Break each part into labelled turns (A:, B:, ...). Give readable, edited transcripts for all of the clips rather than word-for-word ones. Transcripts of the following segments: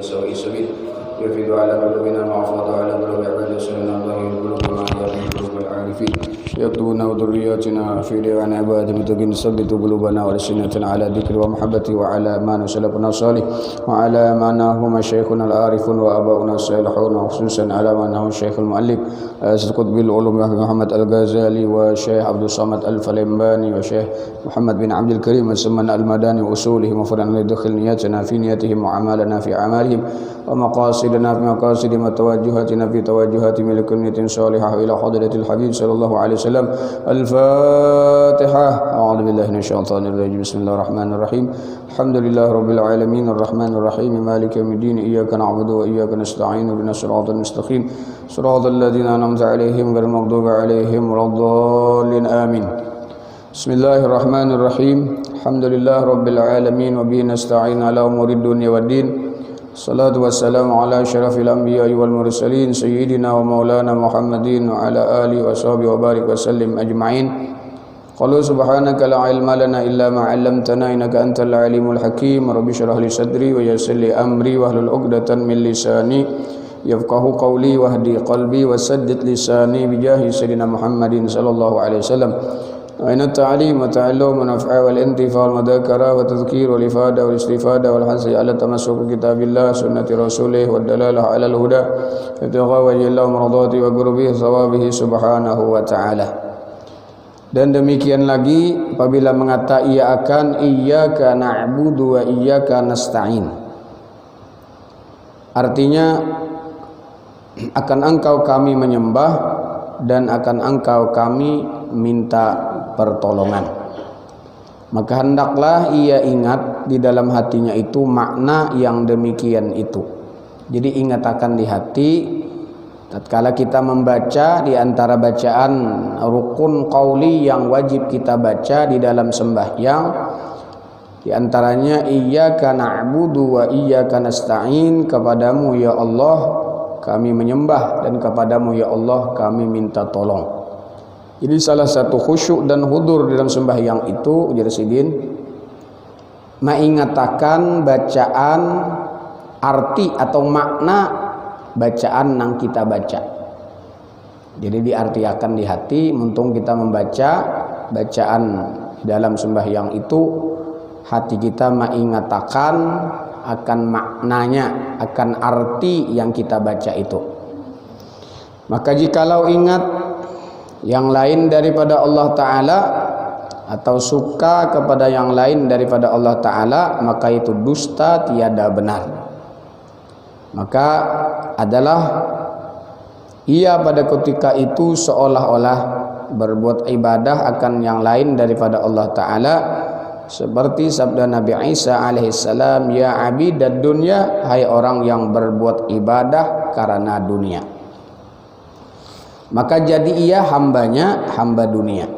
A: سواء السبيل يفيد على قلوبنا ما أفاض على قلوب عباد سلنا الله القلوب ما يهدي قلوب العارفين يكتبون ذرياتنا في ديوان عباد متقين ثبت قلوبنا ولسنة على ذكر ومحبة وعلى ما نسلكنا صالح وعلى ما نهما شيخنا العارفون وآباؤنا الصالحون وخصوصا على ما نهى الشيخ المؤلف سيد بالعلوم محمد الغزالي وشيخ عبد الصمد الفلمباني وشيخ محمد بن عبد الكريم السمن المداني وأصولهم وفرنا لدخل نياتنا في نياتهم وعمالنا في أعمالهم ومقاصدنا في مقاصدهم وتوجهاتنا في توجهاتهم لكل نية صالحة إلى حضرة الحبيب صلى الله عليه وسلم. الفاتحة. أعوذ بالله من الشيطان الرجيم. بسم الله الرحمن الرحيم. الحمد لله رب العالمين الرحمن الرحيم مالك يوم الدين إياك نعبد وإياك نستعين اهدنا الصراط المستقيم صراط الذين أنعمت عليهم غير المغضوب عليهم ولا الضالين آمين. بسم الله الرحمن الرحيم. الحمد لله رب العالمين وبه نستعين على أمور الدنيا والدين. الصلاة والسلام على أشرف الأنبياء والمرسلين سيدنا ومولانا محمد وعلى آله وصحبه وبارك وسلم أجمعين. قالوا سبحانك لا علم لنا إلا ما علمتنا إنك أنت العليم الحكيم. رب اشرح لي صدري ويسر لي أمري واحلل عقدة من لساني يفقهوا قولي واهدي قلبي وسدد لساني بجاه سيدنا محمد صلى الله عليه وسلم. وإن التعليم والتعلم والنفع والانتفاع والمذاكرة والتذكير والإفادة والاستفادة والحث على تمسك بكتاب الله سنة رسوله والدلالة على الهدى ابتغاء وجه الله مرضاته وقربه ثوابه سبحانه وتعالى. Dan demikian lagi apabila mengata ia akan iyyaka na'budu wa iyyaka nasta'in. Artinya akan engkau kami menyembah dan akan engkau kami minta pertolongan. Maka hendaklah ia ingat di dalam hatinya itu makna yang demikian itu. Jadi ingat akan di hati tatkala kita membaca di antara bacaan rukun qauli yang wajib kita baca di dalam sembahyang, di antaranya iyyaka na'budu wa iyyaka nasta'in, kepadamu ya Allah kami menyembah dan kepadamu ya Allah kami minta tolong. Jadi salah satu khusyuk dan hudur dalam sembahyang itu Jersidin mengingatakan bacaan arti atau makna bacaan yang kita baca. Jadi diartiakan di hati muntung kita membaca bacaan dalam sembahyang itu, hati kita mengingatakan akan maknanya, akan arti yang kita baca itu. Maka jikalau ingat yang lain daripada Allah Ta'ala atau suka kepada yang lain daripada Allah Ta'ala, maka itu dusta tiada benar. Maka adalah ia pada ketika itu seolah-olah berbuat ibadah akan yang lain daripada Allah Ta'ala, seperti sabda Nabi Isa alaihissalam, ya abidad dunya, hai orang yang berbuat ibadah karena dunia. Maka jadi ia hambanya, hamba dunia.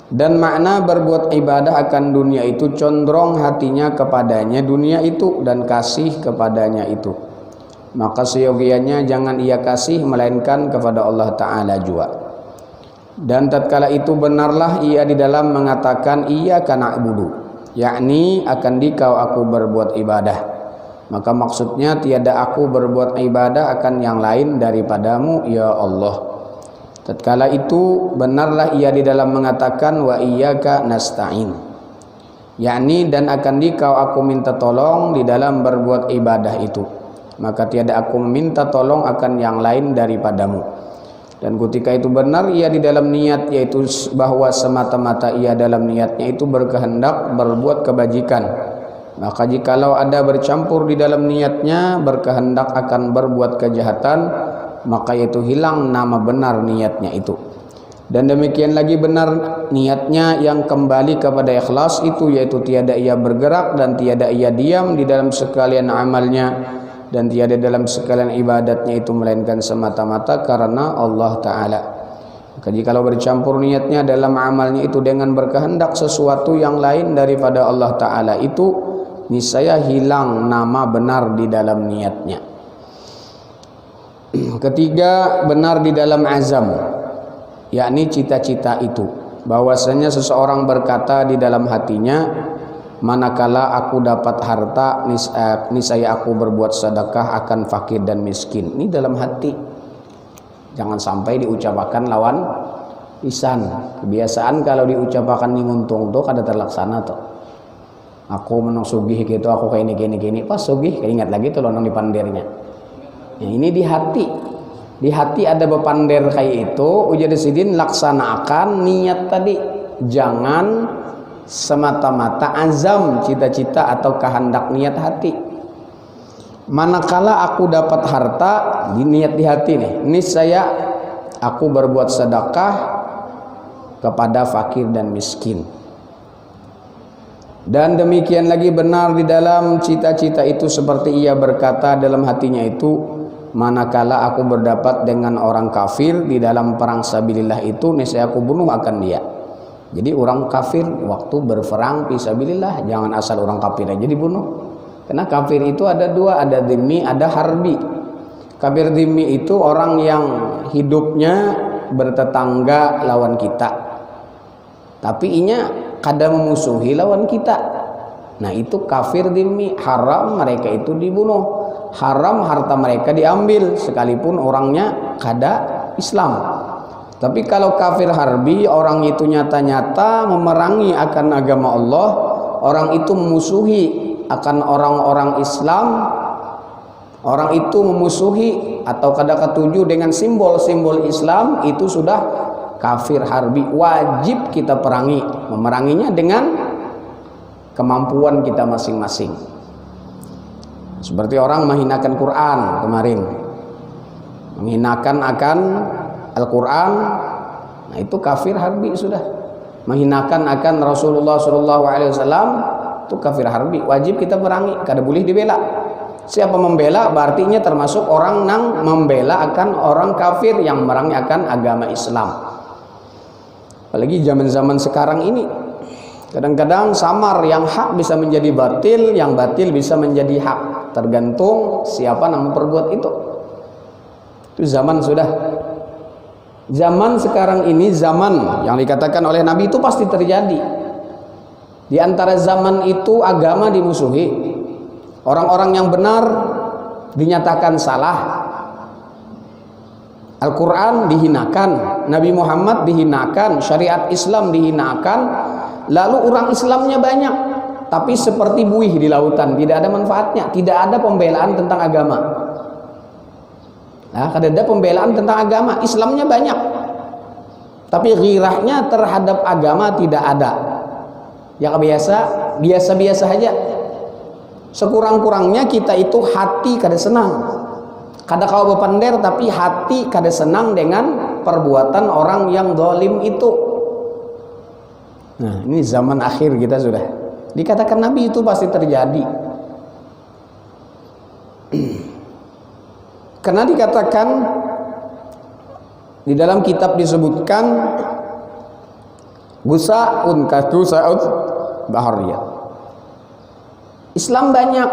A: Dan makna berbuat ibadah akan dunia itu condong hatinya kepadanya dunia itu dan kasih kepadanya itu. Maka seyogianya jangan ia kasih melainkan kepada Allah Ta'ala jua. Dan tatkala itu benarlah ia di dalam mengatakan iyyaka na'budu, yakni akan dikau aku berbuat ibadah. Maka maksudnya tiada aku berbuat ibadah akan yang lain daripadamu ya Allah. Tatkala itu benarlah ia di dalam mengatakan wa iyyaka nasta'in, yakni dan akan dikau aku minta tolong di dalam berbuat ibadah itu. Maka tiada aku meminta tolong akan yang lain daripadamu. Dan ketika itu benar ia di dalam niat, yaitu bahwa semata-mata ia dalam niatnya itu berkehendak berbuat kebajikan. Maka jikalau ada bercampur di dalam niatnya berkehendak akan berbuat kejahatan, maka itu hilang nama benar niatnya itu. Dan demikian lagi benar niatnya yang kembali kepada ikhlas itu, yaitu tiada ia bergerak dan tiada ia diam di dalam sekalian amalnya dan tiada dalam sekalian ibadatnya itu melainkan semata-mata karena Allah Ta'ala. Maka jikalau bercampur niatnya dalam amalnya itu dengan berkehendak sesuatu yang lain daripada Allah Ta'ala itu, niscaya hilang nama benar di dalam niatnya. Ketiga, benar di dalam azam, yakni cita-cita itu, bahwasanya seseorang berkata di dalam hatinya manakala aku dapat harta niscaya aku berbuat sedekah akan fakir dan miskin. Ini dalam hati, jangan sampai diucapkan lawan lisan. Kebiasaan kalau diucapkan ini untung tuh kada terlaksana tuh. Aku menang sugih gitu, aku kayak ini pas sugih ingat lagi tuh lonong di pandirnya. Nah, ini di hati. Di hati ada bepander kayak itu, ujar sidin laksanakan niat tadi. Jangan semata-mata azam cita-cita atau kehendak niat hati. Manakala aku dapat harta, niat di hati nih, niscaya aku berbuat sedekah kepada fakir dan miskin. Dan demikian lagi benar di dalam cita-cita itu seperti ia berkata dalam hatinya itu, manakala aku berdapat dengan orang kafir di dalam perang sabilillah itu, niscaya aku bunuh akan dia. Jadi orang kafir waktu berperang fisabilillah jangan asal orang kafir aja dibunuh. Karena kafir itu ada dua, ada dhimmi, ada harbi. Kafir dhimmi itu orang yang hidupnya bertetangga lawan kita, tapi inya kada memusuhi lawan kita. Nah itu kafir dhimmi, haram mereka itu dibunuh. Haram harta mereka diambil sekalipun orangnya kada Islam. Tapi kalau kafir harbi, orang itu nyata-nyata memerangi akan agama Allah, orang itu memusuhi akan orang-orang Islam, orang itu memusuhi atau kada ketujuh dengan simbol-simbol Islam, itu sudah kafir harbi. Wajib kita perangi, memeranginya dengan kemampuan kita masing-masing. Seperti orang menghinakan Quran kemarin, menghinakan akan Al-Quran, nah itu kafir harbi sudah. Menghinakan akan Rasulullah SAW itu kafir harbi, wajib kita perangi, kada boleh dibela. Siapa membela berarti nya termasuk orang nang membela akan orang kafir yang merangi akan agama Islam. Apalagi zaman-zaman sekarang ini, kadang-kadang samar, yang hak bisa menjadi batil, yang batil bisa menjadi hak, tergantung siapa yang memperbuat itu. Itu zaman sudah. Zaman sekarang ini zaman yang dikatakan oleh Nabi itu pasti terjadi. Di antara zaman itu agama dimusuhi, orang-orang yang benar dinyatakan salah, Al-Quran dihinakan, Nabi Muhammad dihinakan, syariat Islam dihinakan. Lalu orang Islamnya banyak, tapi seperti buih di lautan, tidak ada manfaatnya, tidak ada pembelaan tentang agama. Nah, kada ada pembelaan tentang agama, Islamnya banyak, tapi ghirahnya terhadap agama tidak ada. Yang biasa-biasa saja. Sekurang-kurangnya kita itu hati kada senang, kada kau bepander, tapi hati kada senang dengan perbuatan orang yang zalim itu. Nah, ini zaman akhir kita sudah. Dikatakan Nabi itu pasti terjadi. Karena dikatakan di dalam kitab disebutkan Gusa'un katu sa'ud bahariyah. Islam banyak.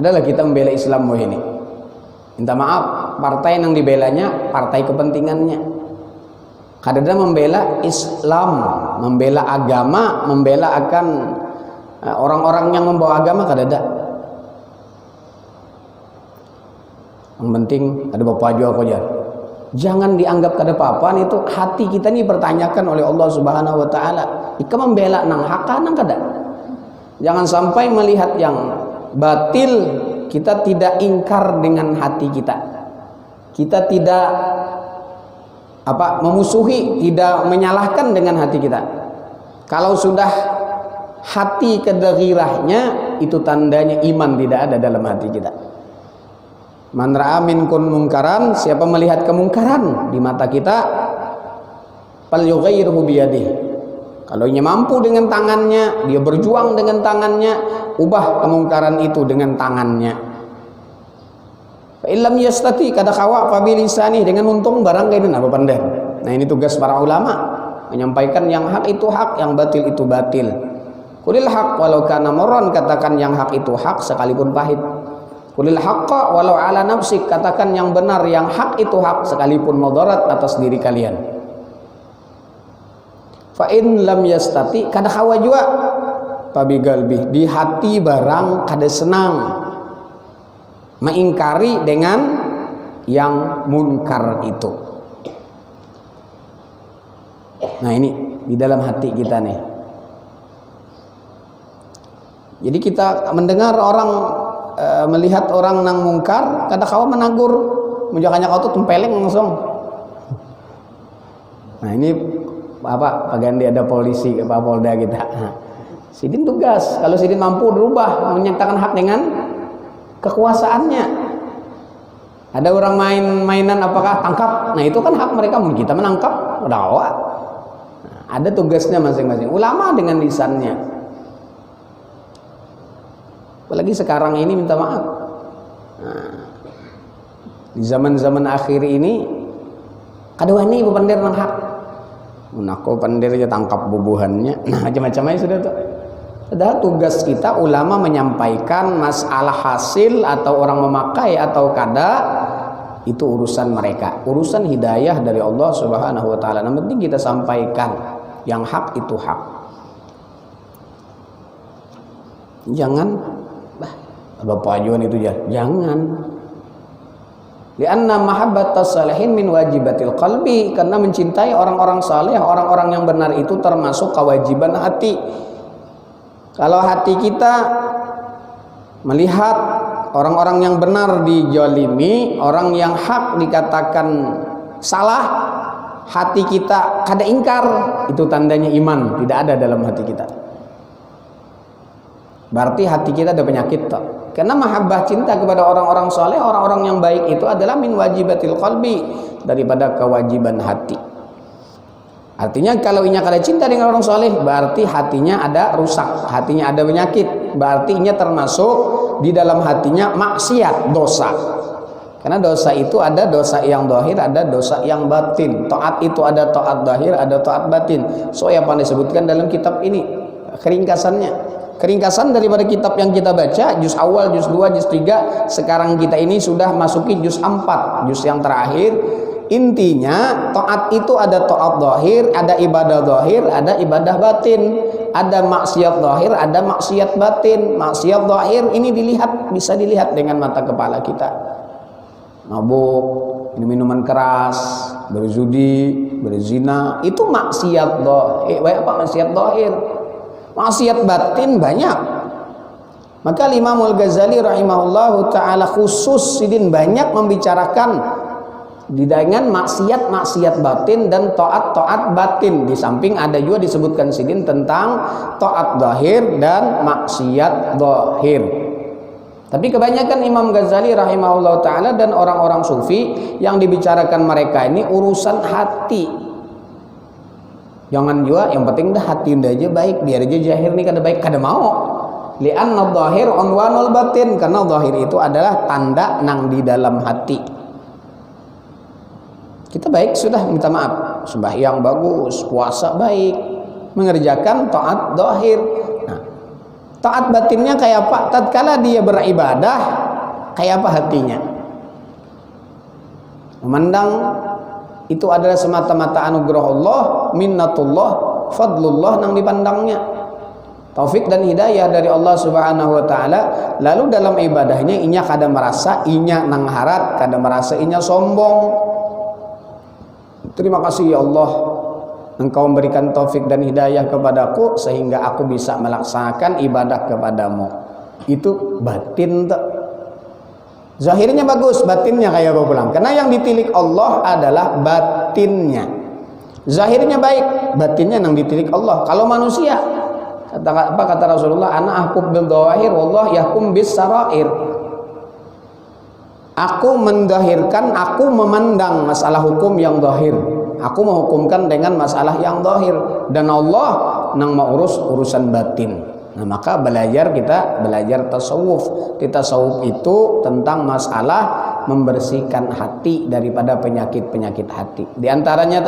A: Adalah kita membela Islam ini. Minta maaf, partai yang dibelanya partai kepentingannya. Kadang membela Islam, membela agama, membela akan orang-orang yang membawa agama kadang. Yang penting ada bapak jual aja. Jangan dianggap kada apa-apaan itu. Hati kita ini bertanyakan oleh Allah Subhanahu wa taala. Ika membela nang haka nang kada. Jangan sampai melihat yang batil kita tidak ingkar dengan hati kita. Kita tidak memusuhi, tidak menyalahkan dengan hati kita. Kalau sudah hati kedaghirahnya, itu tandanya iman tidak ada dalam hati kita. Man ra'a minkum mungkaran, siapa melihat kemungkaran di mata kita, falyughayyirhu biyadihi. Kalau ia mampu dengan tangannya, dia berjuang dengan tangannya, ubah kemungkaran itu dengan tangannya. Fa illam yastati kada kawa fa bilisani, dengan untung barang kayak apa pandai. Nah, ini tugas para ulama, menyampaikan yang hak itu hak, yang batil itu batil. Qulil haq walau kana marran, katakan yang hak itu hak sekalipun pahit. Qulil haqqa walau ala nafsik, katakan yang benar, yang hak itu hak sekalipun mudarat atas diri kalian. Fa in lam yastati, kada kawa jua pabigalbi, di hati barang kada senang, mengingkari dengan yang munkar itu. Nah ini di dalam hati kita nih. Jadi kita mendengar orang melihat orang nang mungkar, kada kawa menagur, menjakanya kau tuh tempeleng langsung. Nah ini apa pagandi ada polisi ke Pak Polda kita. Nah, Sidin tugas, kalau Sidin mampu berubah menyatakan hak dengan kekuasaannya. Ada orang mainan apakah tangkap, nah itu kan hak mereka, mungkin kita menangkap, dakwah. Nah, ada tugasnya masing-masing. Ulama dengan lisannya. Apalagi sekarang ini minta maaf. Nah, di zaman-zaman akhir ini kadawani ibu pandir nang hak. Menako pandir aja tangkap bubuhannya. Nah, macam-macam aja sudah tuh. Padahal tugas kita ulama menyampaikan masalah hasil atau orang memakai atau kada itu urusan mereka. Urusan hidayah dari Allah Subhanahu wa taala. Yang penting kita sampaikan yang hak itu hak. Jangan Bapak ajuan itu ya, jangan. Lianna mahabbatas salihin min wajibatil qalbi, karena mencintai orang-orang saleh, orang-orang yang benar itu termasuk kewajiban hati. Kalau hati kita melihat orang-orang yang benar dijolimi, orang yang hak dikatakan salah, hati kita kada ingkar, itu tandanya iman tidak ada dalam hati kita. Berarti hati kita ada penyakit toh. Karena mahabbah cinta kepada orang-orang soleh, orang-orang yang baik itu adalah min wajibatil qalbi, daripada kewajiban hati. Artinya kalau inya kada cinta dengan orang soleh, berarti hatinya ada rusak, hatinya ada penyakit. Berarti inya termasuk di dalam hatinya maksiat, dosa. Karena dosa itu ada dosa yang zahir, ada dosa yang batin. Taat itu ada taat zahir, ada taat batin. So yang pandai disebutkan dalam kitab ini keringkasannya. Keringkasan daripada kitab yang kita baca, juz awal, juz 2, juz 3, sekarang kita ini sudah masuki juz 4, juz yang terakhir. Intinya taat itu ada taat zahir, ada ibadah zahir, ada ibadah batin, ada maksiat zahir, ada maksiat batin. Maksiat zahir ini dilihat, bisa dilihat dengan mata kepala kita. Mabuk, minuman keras, berzudi, berzina, itu maksiat zahir. Maksiat zahir. Maksiat batin banyak. Maka Imam Al-Ghazali rahimahullahu ta'ala khusus Sidin banyak membicarakan dengan maksiat-maksiat batin dan taat-taat batin. Di samping ada juga disebutkan Sidin tentang taat zahir dan maksiat zahir. Tapi kebanyakan Imam Ghazali rahimahullahu ta'ala dan orang-orang sufi yang dibicarakan mereka ini urusan hati. Jangan juga, yang penting dah hati anda aja baik, biar aja zahir nih kada baik, kada mau. Li'anna dhahir unwanul batin, karena zahir itu adalah tanda nang di dalam hati. Kita baik sudah minta maaf, sembahyang bagus, puasa baik, mengerjakan taat zahir. Nah, taat batinnya kayak apa? Tatkala dia beribadah, kayak apa hatinya? Memandang itu adalah semata-mata anugerah Allah, minnatullah, fadlullah nang dipandangnya. Taufik dan hidayah dari Allah Subhanahu wa taala. Lalu dalam ibadahnya inya kada merasa inya nang harat, kada merasa inya sombong. Terima kasih ya Allah, Engkau memberikan taufik dan hidayah kepadaku sehingga aku bisa melaksanakan ibadah kepadamu. Itu batin tak? Zahirnya bagus, batinnya kayak apa pulang? Karena yang ditilik Allah adalah batinnya. Zahirnya baik, batinnya yang ditilik Allah. Kalau manusia, apa kata Rasulullah? Ana ahkum bil dhawahir, wallah yahkum bis sarair. Aku mendahirkan, aku memandang masalah hukum yang zahir. Aku menghukumkan dengan masalah yang zahir, dan Allah nang mengurus urusan batin. Nah, maka kita belajar tasawuf. Tasawuf itu tentang masalah membersihkan hati daripada penyakit-penyakit hati. Di antaranya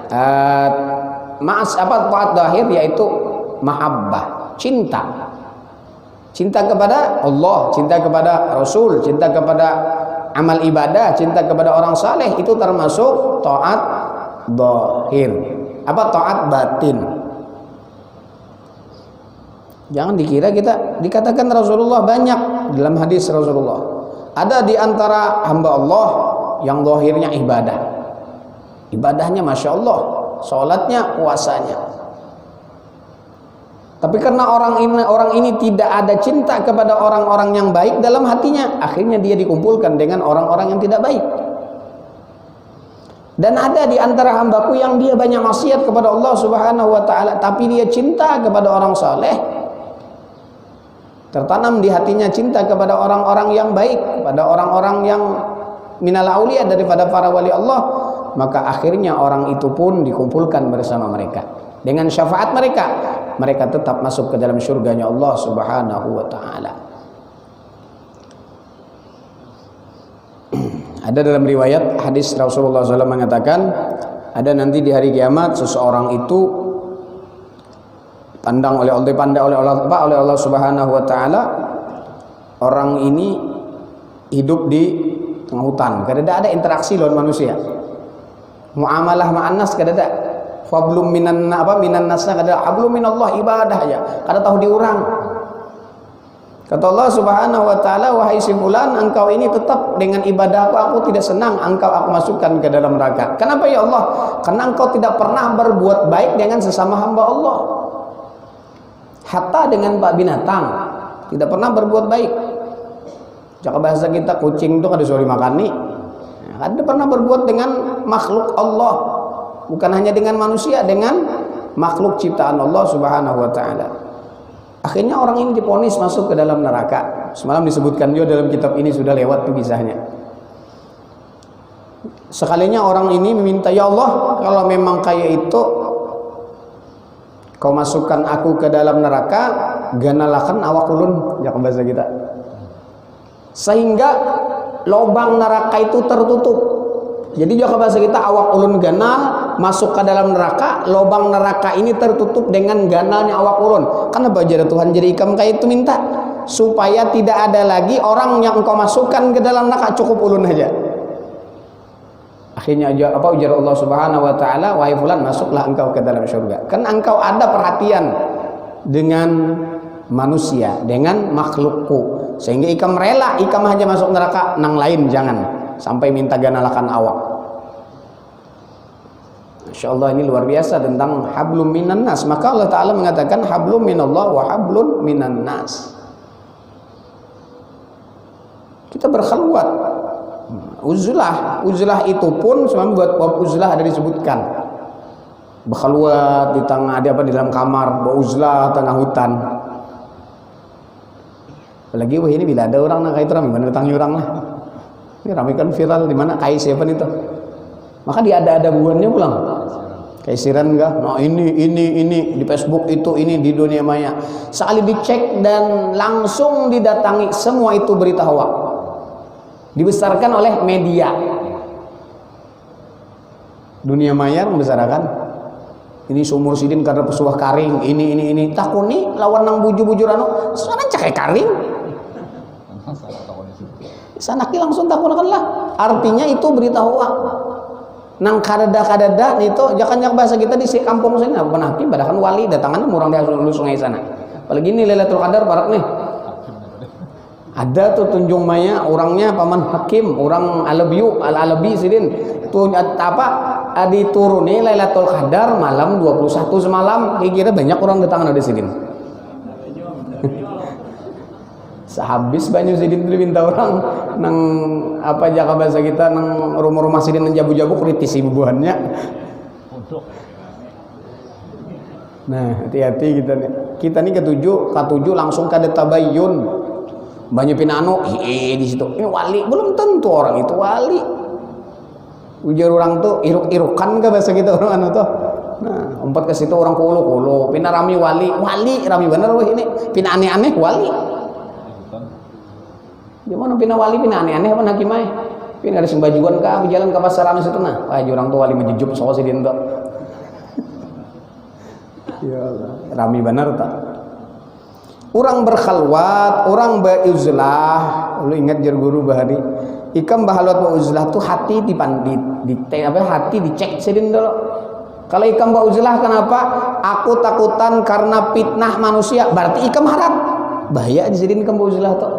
A: taat zahir yaitu mahabbah, cinta. Cinta kepada Allah, cinta kepada Rasul, cinta kepada amal ibadah, cinta kepada orang saleh, itu termasuk taat zahir. Apa taat batin? Jangan dikira kita dikatakan Rasulullah banyak dalam hadis Rasulullah. Ada di antara hamba Allah yang zahirnya ibadah. Ibadahnya Masya Allah, sholatnya, puasanya. Tapi karena orang ini tidak ada cinta kepada orang-orang yang baik dalam hatinya, akhirnya dia dikumpulkan dengan orang-orang yang tidak baik. Dan ada di antara hambaku yang dia banyak maksiat kepada Allah Subhanahu wa taala, tapi dia cinta kepada orang saleh. Tertanam di hatinya cinta kepada orang-orang yang baik, kepada orang-orang yang minal auliya, daripada para wali Allah, maka akhirnya orang itu pun dikumpulkan bersama mereka. Dengan syafaat mereka tetap masuk ke dalam surganya Allah Subhanahu wa taala. Ada dalam riwayat hadis Rasulullah SAW mengatakan, ada nanti di hari kiamat seseorang itu pandang oleh Allah Subhanahu wa taala, orang ini hidup di tengah hutan, kada ada interaksi lawan manusia. Muamalah ma'annas kada ada. Fablum minan nasna kada hablum minallah, ibadah aja kada tahu diurang. Kata Allah Subhanahu wa taala, wahai si fulan, engkau ini tetap dengan ibadahku, aku tidak senang engkau aku masukkan ke dalam neraka. Kenapa ya Allah? Karena engkau tidak pernah berbuat baik dengan sesama hamba Allah. Hatta dengan pak binatang tidak pernah berbuat baik. Jika bahasa kita kucing itu kada suruh makan nih. Kada pernah berbuat dengan makhluk Allah. Bukan hanya dengan manusia, dengan makhluk ciptaan Allah Subhanahu wa taala. Akhirnya orang ini diponis masuk ke dalam neraka. Semalam disebutkan juga dalam kitab ini, sudah lewat tuh kisahnya. Sekalinya orang ini meminta, ya Allah, kalau memang kayak itu kau masukkan aku ke dalam neraka, ganalakan awak ulun, ya bahasa kita, sehingga lubang neraka itu tertutup. Jadi juga bahasa kita, awak ulun ganal masuk ke dalam neraka, lubang neraka ini tertutup dengan ganalnya awak ulun. Kenapa jadi Tuhan jadi ikam kayak itu minta? Supaya tidak ada lagi orang yang engkau masukkan ke dalam neraka, cukup ulun aja. Akhirnya ujar Allah Subhanahu wa taala, wahai fulan, masuklah engkau ke dalam surga. Kan engkau ada perhatian dengan manusia, dengan makhlukku, sehingga ikam rela, ikam aja masuk neraka, nang lain jangan, sampai minta ganalakan awak. Masya Allah, ini luar biasa tentang hablum minan nas. Maka Allah Ta'ala mengatakan hablum minallah wa hablum minan nas. Kita berkhalwat. Uzlah itu pun sebenarnya buat bab uzlah ada disebutkan. Berkhalwat di tengah di dalam kamar, beruzlah tengah hutan. Apalagi wah ini bila ada orang nak itu ramai bener datang orang lah. Ini ramai kan viral di mana kai siapa itu. Maka dia ada buannya pulang. Kaisiran enggak? Nah ini di Facebook itu, ini di dunia maya. Sekali dicek dan langsung didatangi, semua itu berita hoak. Dibesarkan oleh media. Dunia maya membesarkan. Ini sumur sidin karena pesuah karing, ini takuni lawan nang bujur-bujur anu, sana cakai karing. Sanaki langsung takunakan lah. Artinya itu berita hoak. Nang kadada itu jangan bahasa kita di kampung sini pernah hakim padahal wali datangan murang di sungai sana. Apalagi ini Lailatul Qadar barak nih. Ada tuh Tunjung Maya, orangnya paman hakim, orang Alabi sidin. Tuh apa dituruni Lailatul Qadar malam 21 semalam. Kira banyak orang datangan ada sidin. Sehabis banyak sidin diminta orang nang apa jaga bahasa kita nang rumah-rumah sidin nang jabu-jabu kritisi bubuhannya. Nah, hati-hati kita nih ketujuh langsung kada tabayyun. Banyak pinano di situ. Ini wali, belum tentu orang itu wali. Ujar orang tuh iruk-irukan ke bahasa kita orang anu tuh. Nah, umpat ke situ orang kulo pina rami wali rami bener weh ini. Pina aneh-aneh wali. Gimana pina wali pina aneh-aneh apa hakimai? Pina ada sembajuan ka jalan ke pasaran situ nah. Wah, orang tuh wali menjejup soal si dinto. Ya Allah, rami benar tak? Orang berkhalwat, orang beruzlah. Lu ingat jar guru bahari. Ikam bahalwat beruzlah tuh hati hati dicek sidin dulu. Kalau ikam bauzlah kenapa? Aku takutan karena fitnah manusia. Berarti ikam harap. Bahaya dijadiin ikam bauzlah tuh.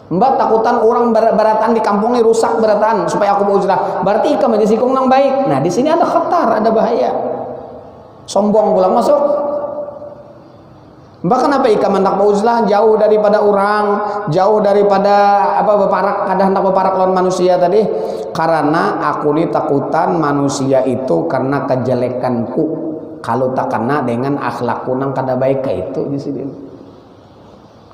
A: Mbak takutan orang beratan di kampung ini rusak beratan supaya aku bauzlah. Berarti ikam aja sikung nang baik. Nah di sini ada khatar, ada bahaya. Sombong pulang masuk. Mbak kenapa ikam hendak bauzlah jauh daripada orang, jauh daripada beparak, kada hendak beparak lawan manusia tadi? Karena aku ini takutan manusia itu karena kejelekanku. Kalau tak kena dengan akhlakku nang kada baik itu di sini.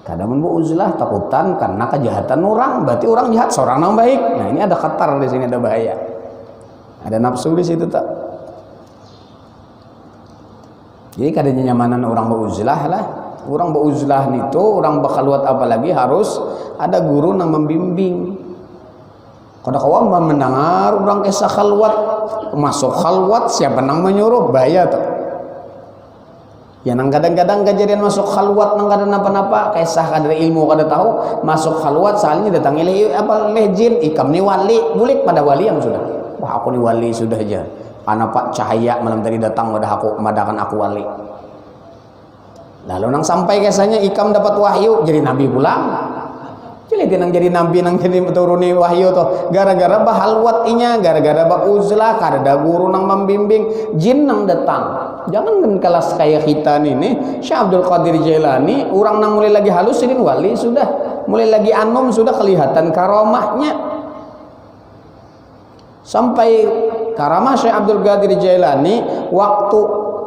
A: Kadang bauzlah takutan karena kejahatan orang, berarti orang jahat, seorang nang baik. Nah ini ada khatar di sini, ada bahaya. Ada nafsu di situ tak? Jadi kadang nyamanan orang bauzlah lah. Orang bauzlah itu orang bakaluat apalagi harus ada guru yang membimbing. Kada kawan mendengar orang kisah khalwat, masuk khalwat siapa nang menyuruh bahaya tuh. Ya nang kadang-kadang kejadian masuk khalwat nang kada napa-napa, kisah kada ilmu kada tahu, masuk khalwat soalnya datang jin, ikam ni wali, bulik pada wali yang sudah. Wah aku ni wali sudah aja. Karena Pak cahaya malam tadi datang madakan aku wali. Lalu nang sampai kisahnya ikam dapat wahyu jadi nabi pulang. Jadi nang jadi nabi nang jadi turuni wahyu tuh gara-gara bahalwat inya, gara-gara bauzlah kada guru nang membimbing, jin nang datang. Jangan kan kelas kayak kita nih Syekh Abdul Qadir Jailani, orang nang mulai lagi halus ini wali sudah, mulai lagi anom sudah kelihatan karamahnya. Sampai karamah Syekh Abdul Qadir Jailani waktu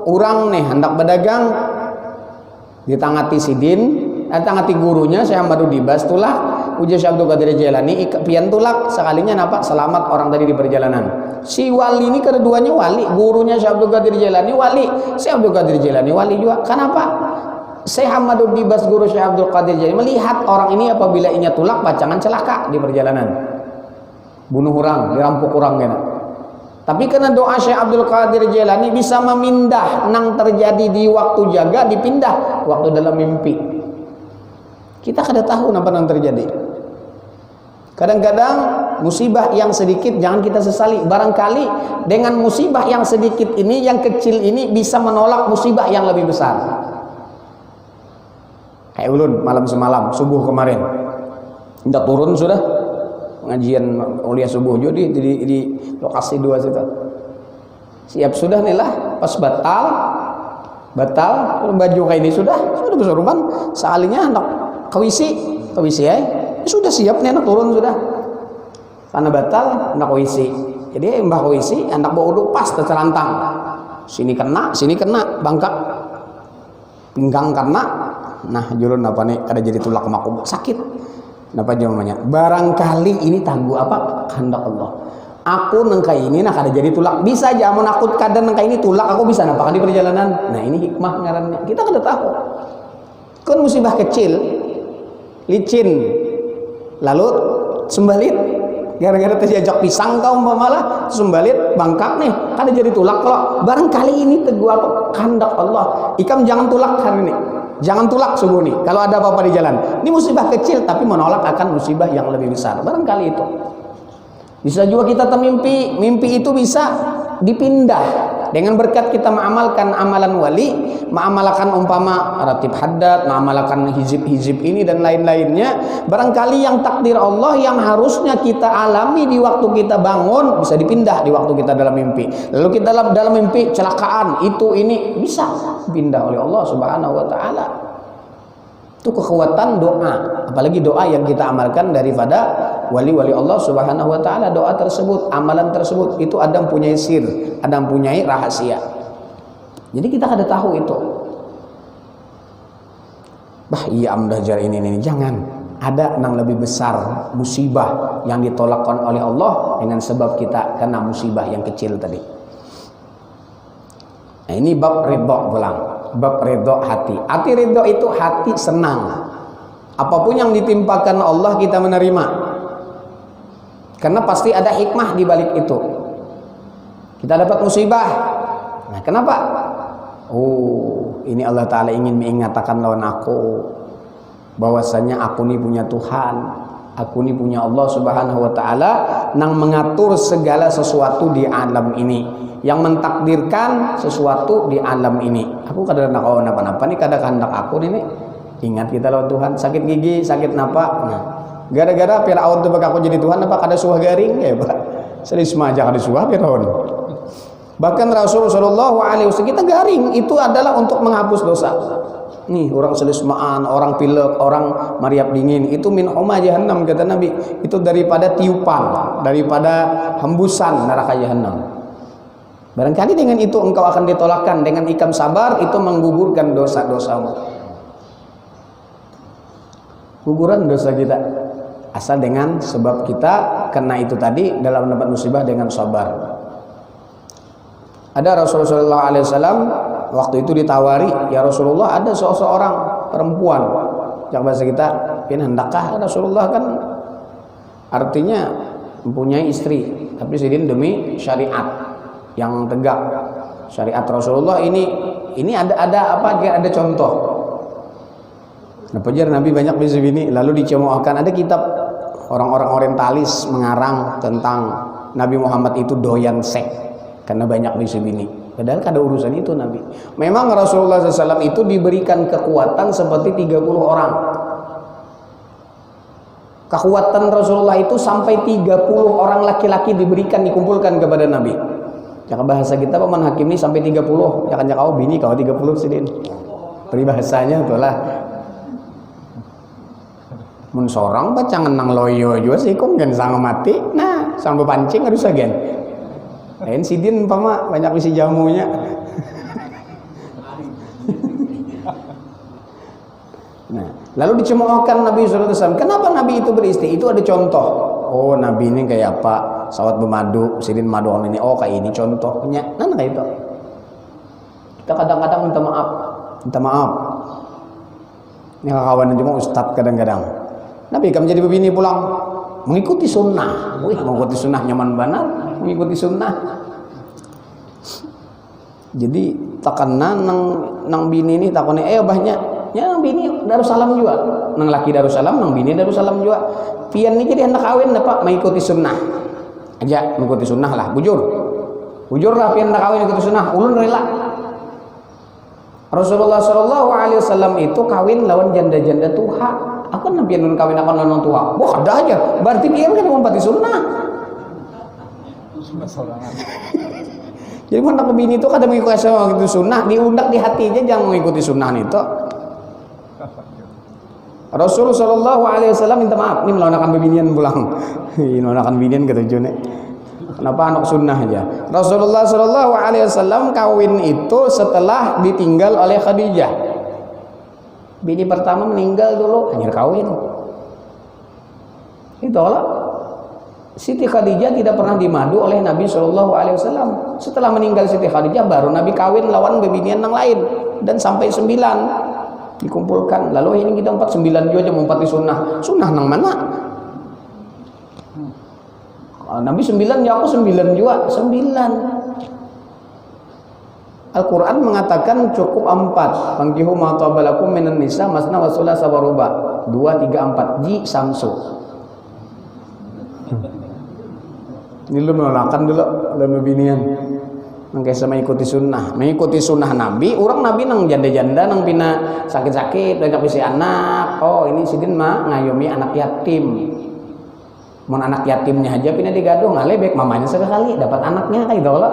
A: orang nih hendak berdagang ditangati sidin, tangati gurunya Syekh Ahmadu Dibas tulak, ujar Syekh Abdul Qadir Jailani pian tulak sekalinya napa selamat orang tadi di perjalanan. Si wali ini keduanya wali, gurunya Syekh Abdul Qadir Jailani wali, Syekh Abdul Qadir Jailani wali juga. Kenapa? Syekh Ahmadu Dibas guru Syekh Abdul Qadir Jailani melihat orang ini apabila inya tulak pacangan celaka di perjalanan, bunuh orang, dirampok orang kena. Tapi karena doa Syekh Abdul Qadir Jailani bisa memindah nang terjadi di waktu jaga dipindah waktu dalam mimpi. Kita kada tahu apa yang terjadi. Kadang-kadang musibah yang sedikit jangan kita sesali. Barangkali dengan musibah yang sedikit ini, yang kecil ini bisa menolak musibah yang lebih besar. Kayak ulun malam semalam subuh kemarin, hendak turun sudah pengajian uliah subuh jadi di lokasi 2 situ. Siap sudah nih lah, pas batal baju kayak ini sudah kesurupan, sekalinya hendak kewisi ya. Sudah siap nih anak turun sudah. Karena batal hendak kewisi. Jadi mbah kewisi hendak bawa uduk pas tercelantang. Sini kena bangkak. Pinggang kena. Nah, jurun apa nih kada jadi tulak makum sakit. Napa jawabannya? Barangkali ini tangguh apa kehendak Allah. Aku nengkai ini nak ada jadi tulak bisa aja mau nakut kadang nengkai ini tulak aku bisa nampakan di perjalanan. Nah ini hikmah ngarannya. Kita kada tahu. Kan musibah kecil, licin, lalu sembalit gara-gara terjajak pisang kau malah sembalit bangkak nih kada jadi tulak. Kalau barangkali ini teguh aku kehendak Allah. Ikam jangan tulak hari ini. Jangan tulak subuh nih kalau ada apa-apa di jalan. Ini musibah kecil tapi menolak akan musibah yang lebih besar. Barangkali itu. Bisa juga kita termimpi, mimpi itu bisa dipindah dengan berkat kita mengamalkan amalan wali, mengamalkan umpama ratib haddad, mengamalkan hizib-hizib ini dan lain-lainnya. Barangkali yang takdir Allah yang harusnya kita alami di waktu kita bangun bisa dipindah di waktu kita dalam mimpi. Lalu kita dalam mimpi celakaan itu ini bisa pindah oleh Allah Subhanahu wa taala. Itu kekuatan doa, apalagi doa yang kita amalkan daripada wali-wali Allah Subhanahu wa taala. Doa tersebut, amalan tersebut itu ada yang punya sir, ada yang punya rahasia. Jadi kita kada tahu itu. Bah iya amdah jar ini jangan. Ada yang lebih besar musibah yang ditolakkan oleh Allah dengan sebab kita kena musibah yang kecil tadi. Nah ini bab ridha pulang. Bab ridha hati. Hati ridha itu hati senang. Apapun yang ditimpakan Allah kita menerima. Karena pasti ada hikmah di balik itu. Kita dapat musibah. Nah, kenapa? Oh, ini Allah Ta'ala ingin mengatakan lawan aku bahwasanya aku ini punya Tuhan. Aku ini punya Allah Subhanahu wa taala nang mengatur segala sesuatu di alam ini, yang mentakdirkan sesuatu di alam ini. Aku kadang nak napa-napa nih, kadang kehendak aku ini. Ingat kita lawan Tuhan, sakit gigi, sakit napa. Nah, gara-gara Firaun tuh bak aku jadi Tuhan apa kada suah garing ya, Pak. Selisma aja kada suah Firaun. Bahkan Rasulullah sallallahu alaihi wasallam kita garing itu adalah untuk menghapus dosa. Nih orang selismaan, orang pilek, orang mariap dingin itu min huma jahannam kata Nabi, itu daripada tiupan, daripada hembusan neraka jahannam. Barangkali dengan itu engkau akan ditolakkan, dengan ikam sabar itu menggugurkan dosa-dosamu. Guguran dosa kita asal dengan sebab kita kena itu tadi dalam mendapat musibah dengan sabar. Ada Rasulullah SAW waktu itu ditawari, ya Rasulullah ada seorang perempuan, yang bahasa kita, ini hendakkah Rasulullah, kan artinya mempunyai istri, tapi sidin demi syariat yang tegak, syariat Rasulullah ini ada apa? Ada contoh. Nah, pejar Nabi banyak bisa ini, lalu dicemoohkan. Ada kitab orang-orang orientalis mengarang tentang Nabi Muhammad itu doyan seks karena banyak bisa ini. Padahal kada urusan itu Nabi. Memang Rasulullah SAW itu diberikan kekuatan seperti 30 orang. Kekuatan Rasulullah itu sampai 30 orang laki-laki diberikan, dikumpulkan kepada Nabi. Yang bahasa kita paman hakim ini sampai 30. Ya kan kau bini kau 30 sidin. Peribahasanya itulah. Mun sorang bacangan nang loyo juga sih kong gen sang mati. Nah, sampai pancing harus agen. Lain sidin pama banyak isi jamunya. Nah, lalu dicemoohkan Nabi SAW. Kenapa Nabi itu beristri? Itu ada contoh. Oh, Nabi ini kayak apa? Sawat bermadu, sidin madu ini. Oh, kayak ini contohnya. Nah, kayak itu. Kita kadang-kadang minta maaf. Ini kawan cuma ustadz kadang-kadang. Nabi kamu jadi begini pulang mengikuti sunnah. Wih, mengikuti sunnah nyaman benar, mengikuti sunnah. Jadi takana nang bini ini takone banyak. Ya nang bini Darussalam juga. Nang laki Darussalam, nang bini Darussalam juga. Pian ini jadi hendak kawin dapat mengikuti sunnah. Aja mengikuti sunnah lah, bujur. Bujur lah pian hendak kawin mengikuti sunnah, ulun rela. Rasulullah SAW itu kawin lawan janda-janda tuha. Aku nabi nun kawin akan lawan tua. Wah, ada aja. Berarti dia kan menempati sunnah. Jadi mana kebini itu kadang mengikuti sunnah, diundak di hatinya jangan mengikuti sunnah itu. Rasulullah SAW minta maaf. Ini melakukan bebinian pulang. Ini melakukan bebinian ketujuhnya. Kenapa anak sunnah aja? Rasulullah SAW kawin itu setelah ditinggal oleh Khadijah. Bini pertama meninggal dulu, hanya kawin. Itulah Siti Khadijah tidak pernah dimadu oleh Nabi SAW. Setelah meninggal Siti Khadijah baru Nabi kawin lawan bebinian yang lain dan sampai 9 dikumpulkan. Lalu ini kita 49 juga mau empati sunnah. Sunnah nang mana? Nabi 9 ya aku 9 juga 9. Al-Quran mengatakan cukup 4. Fangkihu ma tabalakum minan nisa masna wa thulatsa wa ruba. 2, 3, 4 ji samsu. Ini lu menolakkan dulu dan bebinian. Nangke sama ikuti sunnah. Mengikuti sunnah Nabi, orang Nabi nang janda-janda nang pina sakit-sakit banyak bisi anak. Oh, ini sidin mah ngayomi anak yatim. Mun anak yatimnya aja pina digaduh ngalebek mamanya sekali dapat anaknya kayak gitu lah.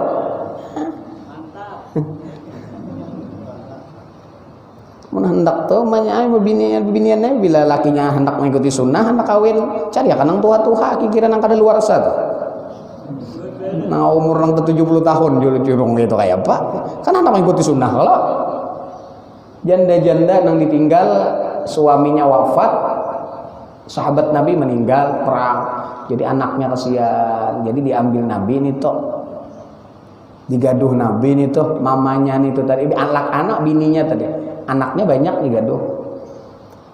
A: Mun hendak tuh banyak bebiniannya bila lakinya hendak mengikuti sunnah hendak kawin cari akan nang tua-tua kira nang kada luar sana. Nah umur nang 70 tahun curung gitu kayak apa? Kan hendak mengikuti sunnah kalau janda-janda nang ditinggal suaminya wafat, sahabat Nabi meninggal perang, jadi anaknya kasihan, jadi diambil Nabi ini toh, digaduh Nabi ini toh, mamanya nih tuh tadi, anak bininya tadi, anaknya banyak digaduh.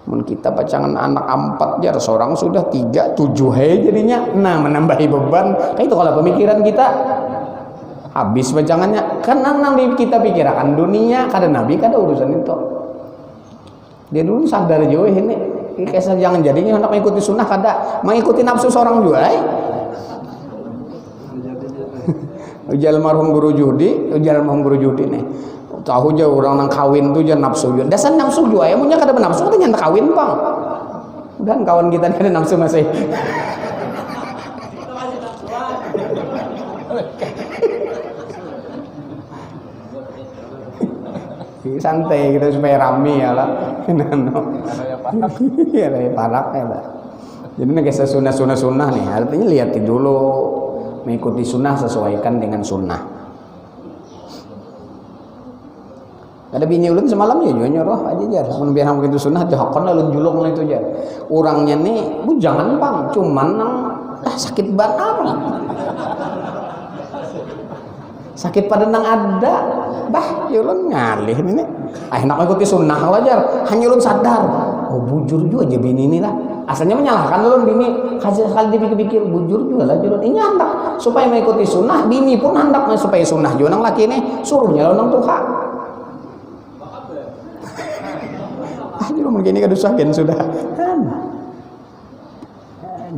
A: Mun kita pacangan anak 4 jar, seorang sudah 3, 7 jadinya, nah menambahi beban, kayak itu kalau pemikiran kita habis pacangannya, kan nang kita pikirkan dunia, kada Nabi kada urusan itu. Dia dulu sadar jauh ini. Kisah jangan jadinya hendak mengikuti sunnah kada mengikuti nafsu seorang juga. Ujal marhum guru judi nih. Tahu aja orang nang kawin tuh jangan nafsu juga. Dasar nafsu juga ya, punya kada nafsu katanya nang kawin bang. Dan kawan kita ada nafsu masih. Santai kita supaya rame ya lah. Iya lah parak ya lah. Jadi nih kisah sunnah nih. Artinya lihat dulu mengikuti sunnah sesuaikan dengan sunnah. Ada bini ulun semalam ya juga nyuruh aja jar. Mun biar begitu sunnah jahakon lalu julung itu jar. Orangnya nih jangan bang, cuman nang sakit banget. Sakit pada nang ada. Bah, ya ulun ngalih ini. Enak mengikuti sunnah wajar. Hanya ulun sadar. Oh bujur juga aja bini ini lah. Asalnya menyalahkan ulun bini. Sekali dipikir-pikir bujur juga lah ulun. Ini hendak supaya mengikuti sunnah. Bini pun hendak supaya sunnah juga nang laki ini. Suruhnya nang Tuhan. Jadi begini kedusakan sudah.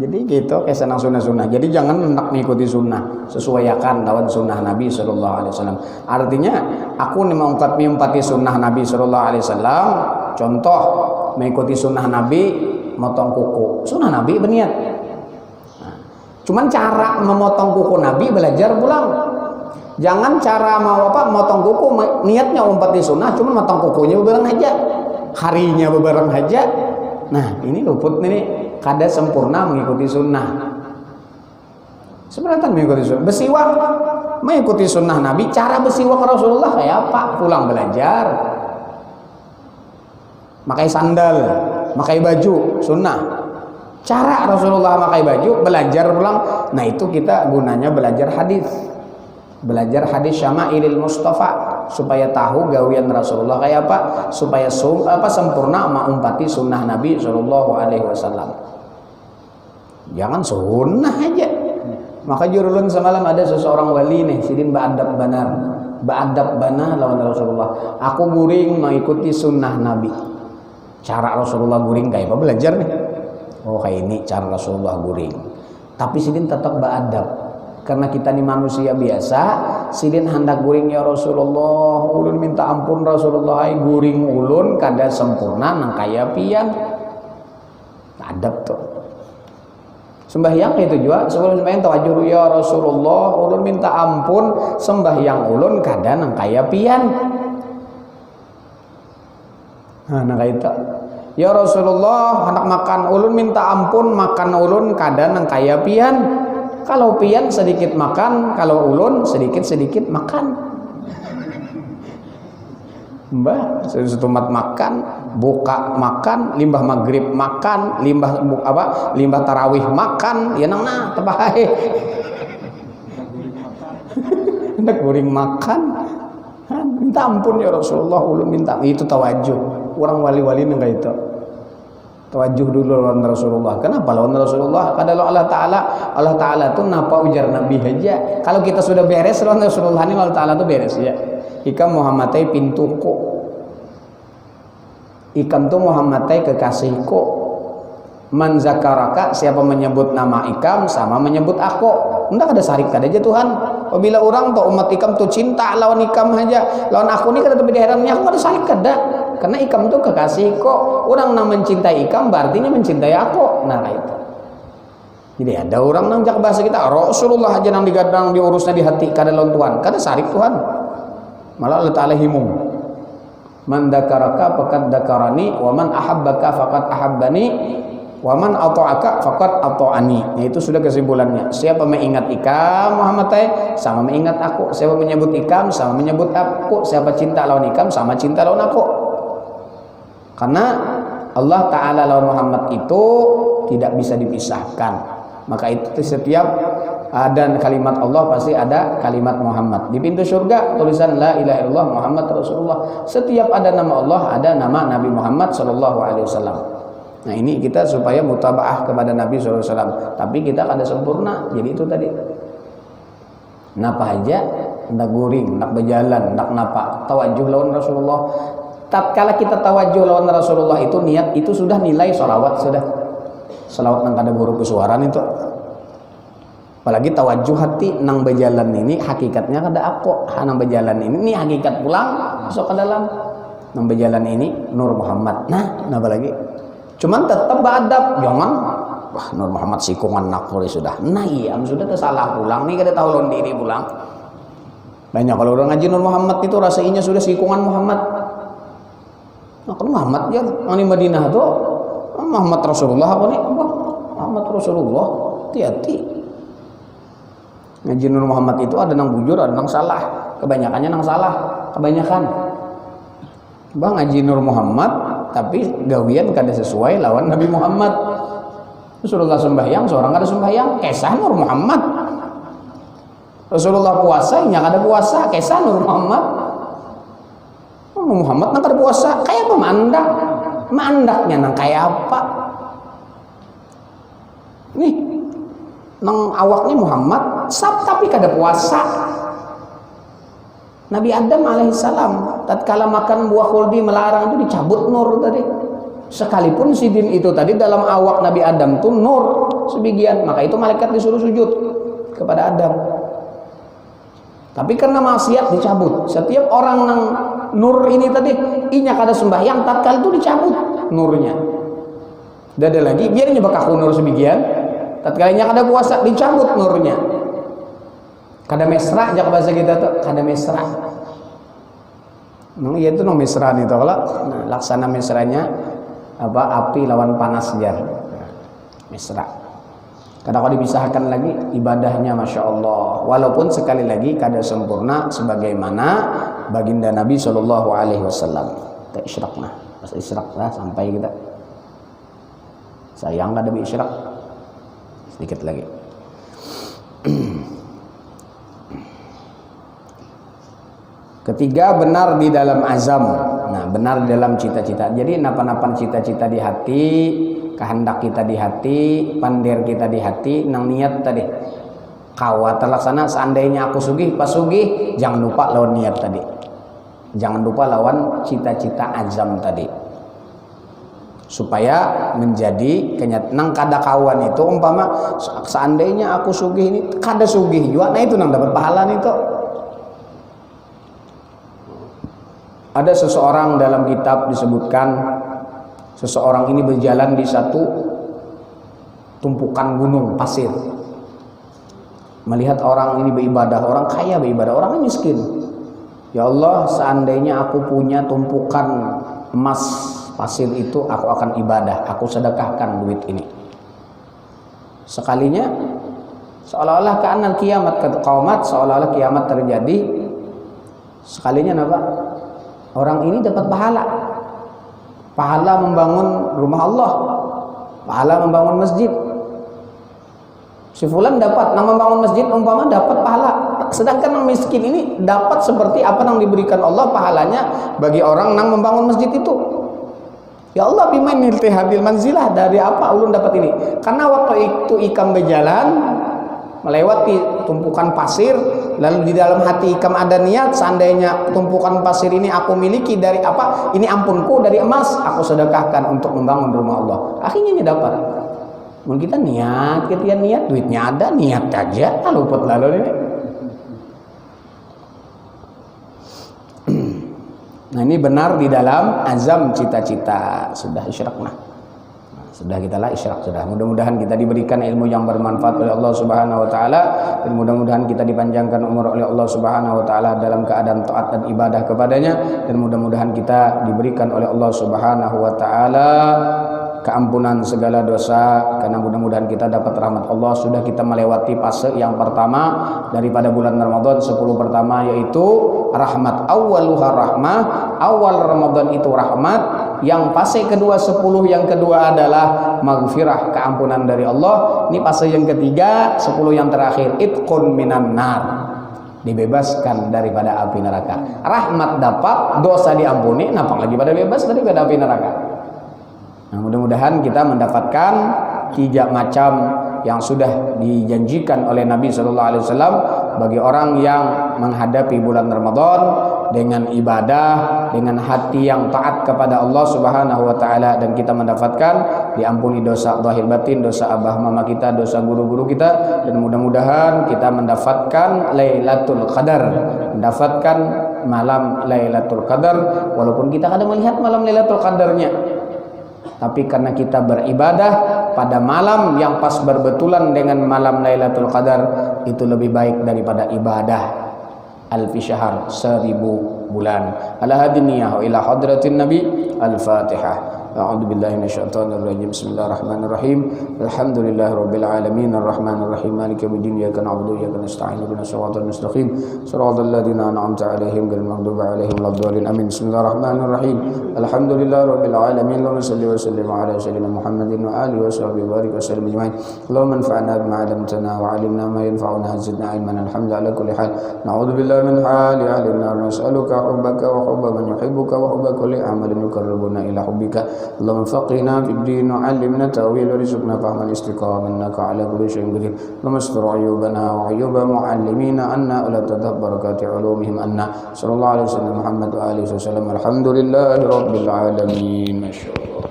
A: Jadi gitu kisah nang sunnah. Jadi jangan hendak mengikuti sunnah, sesuaikan lawan sunnah Nabi Sallallahu Alaihi Wasallam. Artinya aku nih mengupati sunnah Nabi Sallallahu Alaihi Wasallam. Contoh mengikuti sunnah Nabi motong kuku. Sunnah Nabi berniat. Cuman cara memotong kuku Nabi belajar pulang. Jangan cara mau motong kuku niatnya umpati sunnah, cuman motong kukunya beberang aja. Harinya beberang aja. Nah ini luput nih. Kada sempurna mengikuti sunnah. Sebenarnya mengikuti sunnah. Bersiwak mengikuti sunnah Nabi. Cara bersiwak Rasulullah kayak apa? Pulang belajar. Pakai sandal, pakai baju sunnah. Cara Rasulullah pakai baju belajar pulang. Nah itu kita gunanya belajar hadis. Belajar hadis Syama'ilil Mustafa supaya tahu gawian Rasulullah kayak apa, supaya sempurna mengumpati sunnah Nabi Sallallahu Alaihi Wasallam. Jangan sunnah aja. Maka jurulun semalam ada seseorang wali nih, sidin ba'adab banar lawan Rasulullah. Aku guring mengikuti sunnah Nabi. Cara Rasulullah guring kayak apa belajar nih. Oh kayak ini cara Rasulullah guring. Tapi sidin tetap ba'adab. Karena kita ini manusia biasa, sidin hendak guring ya Rasulullah, ulun minta ampun Rasulullah, guring ulun kada sempurna nang kaya pian. Adab tuh. Sembahyang itu juga, sebelum sembahyang tawajjuh ya Rasulullah, ulun minta ampun sembahyang ulun kada nang kaya pian. Nah, nang kaya itu. Ya Rasulullah, hendak makan ulun minta ampun makan ulun kada nang kaya pian. Kalau pian sedikit makan, kalau ulun sedikit makan. Mbah, setumat makan, buka makan, limbah maghrib makan, limbah tarawih makan, ya nang nah tepahe. Hendak guring makan. Minta ampun ya Rasulullah, ulun minta. Itu tawajuh. Orang wali-wali nang itu. Tawajuh dulu lawan Rasulullah. Kenapa lawan Rasulullah? Kadang Allah Ta'ala itu napa ujar Nabi aja. Kalau kita sudah beres lawan Rasulullah ini Allah Ta'ala itu beres ya. Ikam Muhammadai pintuku. Ikam tuh Muhammadai kekasihku. Man zakaraka, siapa menyebut nama ikam sama menyebut aku. Enggak ada sarik kada aja Tuhan. Apabila orang tuh umat ikam tuh cinta lawan ikam aja, lawan aku ini kada tapi herannya aku kada sarik kada. Karena ikam tuh kekasih kok. Orang nang mencintai ikam berarti mencintai aku. Nah itu. Jadi ada orang nang jak bahasa kita Rasulullah aja nang digadang diurusnya di hati kada lawan Tuhan. Kada sarik Tuhan. Malah Allah Ta'ala himung. Man dakaraka faqad dakarani wa man ahabbaka faqad ahabbani wa man ata'aka faqad ata'ani. Nah, itu sudah kesimpulannya. Siapa mengingat ikam Muhammad sama mengingat aku. Siapa menyebut ikam sama menyebut aku. Siapa cinta lawan ikam sama cinta lawan aku. Karena Allah Ta'ala lawan Muhammad itu tidak bisa dipisahkan. Maka itu setiap ada kalimat Allah pasti ada kalimat Muhammad. Di pintu surga tulisan la ilaha illallah Muhammad Rasulullah. Setiap ada nama Allah ada nama Nabi Muhammad sallallahu alaihi wasallam. Nah ini kita supaya mutabaah kepada Nabi sallallahu alaihi wasallam. Tapi kita kada sempurna. Jadi itu tadi. Napa aja, hendak guring, hendak berjalan, hendak napa, tawajuh lawan Rasulullah.
B: tatkala kita tawajuh lawan Rasulullah itu niat itu sudah nilai sholawat, sudah sholawat nang kada guru pesuaran itu. Apalagi tawajuh hati nang berjalan ini hakikatnya kada aku nang berjalan ini hakikat pulang masuk ke dalam nang berjalan ini Nur Muhammad. Nah lagi cuman tetap beradab, jangan wah Nur Muhammad sikungan nakuri sudah. Nah iya sudah tersalah pulang nih kada tahu lawan diri pulang. Banyak kalau orang ngaji Nur Muhammad itu rasanya sudah sikungan Muhammad. Nah kalau Muhammad ya di Madinah tuh Muhammad Rasulullah apa nih? Muhammad Rasulullah hati-hati. Ngaji Nur Muhammad itu ada nang bujur, ada nang salah. Kebanyakannya nang salah, kebanyakan. Bang ngaji Nur Muhammad tapi gawian kada sesuai lawan Nabi Muhammad. Rasulullah sembahyang, seorang kada sembahyang, kisah Nur Muhammad. Rasulullah puasa, nya kada puasa, kisah Nur Muhammad. Muhammad nang kada puasa, kayak apa mandak? Mandaknya nang kayak apa? Nih, nang awaknya Muhammad, tapi kada puasa. Nabi Adam alaihissalam tatkala makan buah khuldi melarang itu dicabut nur tadi. Sekalipun sidin itu tadi dalam awak Nabi Adam tuh nur sebagian, maka itu malaikat disuruh sujud kepada Adam. Tapi karena maksiat dicabut. Setiap orang nang nur ini tadi inya kada sembahyang tatkala itu dicabut nurnya. Dada lagi biarnya bakaku nur sebagian. Tatkala inya kada puasa dicabut nurnya. Kada mesra jak bahasa kita tuh kada mesra. Nang iya itu nang mesra nih tuh kalau laksana mesranya apa api lawan panas jar. Mesra. Kada kau dipisahkan lagi ibadahnya masya Allah. Walaupun sekali lagi kada sempurna sebagaimana baginda Nabi Shallallahu Alaihi Wasallam. Kita isyraq nah, pas isyraq lah sampai kita. Sayang kada bi isyraq. Sedikit lagi. Ketiga, benar di dalam azam. Nah, benar di dalam cita-cita. Jadi napa-napan cita-cita di hati, kehendak kita di hati, pandir kita di hati, nang niat tadi. Kawa terlaksana seandainya aku sugih, pas sugih, jangan lupa lawan niat tadi. Jangan lupa lawan cita-cita azam tadi. Supaya menjadi kenyataan. Nang kada kawan itu umpama seandainya aku sugih ini kada sugih juga, nah itu nang dapat pahala itu. Ada seseorang dalam kitab disebutkan seseorang ini berjalan di satu tumpukan gunung pasir. Melihat orang ini beribadah, orang kaya beribadah, orang miskin. Ya Allah, seandainya aku punya tumpukan emas pasir itu, aku akan ibadah, aku sedekahkan duit ini. Sekalinya seolah-olah ka'annal kiamat qaumat, seolah-olah kiamat terjadi. Sekalinya apa? Orang ini dapat pahala membangun rumah Allah, pahala membangun masjid. Si fulan dapat nang membangun masjid umpama dapat pahala, sedangkan yang miskin ini dapat seperti apa yang diberikan Allah pahalanya bagi orang nang membangun masjid itu. Ya Allah, biman niltihadil manzilah, dari apa ulun dapat ini? Karena waktu itu ikam berjalan melewati tumpukan pasir, lalu di dalam hati ikam ada niat, seandainya tumpukan pasir ini aku miliki dari apa? Ini ampunku dari emas, aku sedekahkan untuk membangun rumah Allah. Akhirnya ini dapat. Mungkin kita niat, duitnya ada, niat aja, luput lalu ini. Nah ini benar di dalam azam cita-cita. Sudah isyraq nah. Sudah kita lah isyraq sudah. Mudah-mudahan kita diberikan ilmu yang bermanfaat oleh Allah Subhanahu wa taala, dan mudah-mudahan kita dipanjangkan umur oleh Allah Subhanahu wa taala dalam keadaan taat dan ibadah kepadanya, dan mudah-mudahan kita diberikan oleh Allah Subhanahu wa taala keampunan segala dosa, karena mudah-mudahan kita dapat rahmat Allah. Sudah kita melewati fase yang pertama daripada bulan Ramadan, 10 pertama, yaitu rahmat. Awaluha rahmah, awal Ramadan itu rahmat. Yang fase kedua 10 yang kedua adalah maghfirah, keampunan dari Allah. Ini fase yang ketiga 10 yang terakhir, itqun minan nar, dibebaskan daripada api neraka. Rahmat dapat, dosa diampuni, nampak lagi pada bebas daripada api neraka. Nah, mudah-mudahan kita mendapatkan 3 macam yang sudah dijanjikan oleh Nabi Sallallahu Alaihi Wasallam bagi orang yang menghadapi bulan Ramadan. dengan ibadah, dengan hati yang taat kepada Allah Subhanahu wa taala, dan kita mendapatkan diampuni dosa zahir batin, dosa abah mama kita, dosa guru-guru kita, dan mudah-mudahan kita mendapatkan Lailatul Qadar, mendapatkan malam Lailatul Qadar, walaupun kita kadang melihat malam Lailatul Qadarnya, tapi karena kita beribadah pada malam yang pas berbetulan dengan malam Lailatul Qadar, itu lebih baik daripada ibadah alfi syahr, 1000 bulan. Ala hadiniyah wa ila hadratin nabi. Al-Fatihah. A'udzu billahi minasyaitonir rajim. Bismillahirrahmanirrahim. Alhamdulillahirabbil alamin arrahmanir rahim maliki yaumiddin iyyaka na'budu wa iyyaka nasta'in ihdinas siratal mustaqim siratal ladzina an'amta 'alaihim ghairil maghdubi 'alaihim waladdallin amin. Bismillahirrahmanirrahim. Alhamdulillahirabbil alamin. Allahumma shalli wa sallim ala sayyidina Muhammadin wa alihi wa sahbihi wa barik wa sallim ajma'in. Allahumma anfa'na bima 'allamtana wa 'allimna ma yanfa'una zidna 'ilman. Alhamdulillah ala kulli hal. Na'udzu billahi min hali ahli an-nar. Nas'aluka hubbaka wa hubba man yuhibbuka wa hubba kulli amalin yuqarribuna ila hubbika. اللهم فقهنا في الدين وعلمنا تأويل ورزقنا فهم الاستقامة إنك على كل شيء قدير. اللهم استر عيوبنا وعيوب معلمينا عنا ولا تذهب بركات علومهم عنا. صلى الله عليه وسلم محمد وآله وسلم. الحمد لله رب العالمين. ما شاء الله.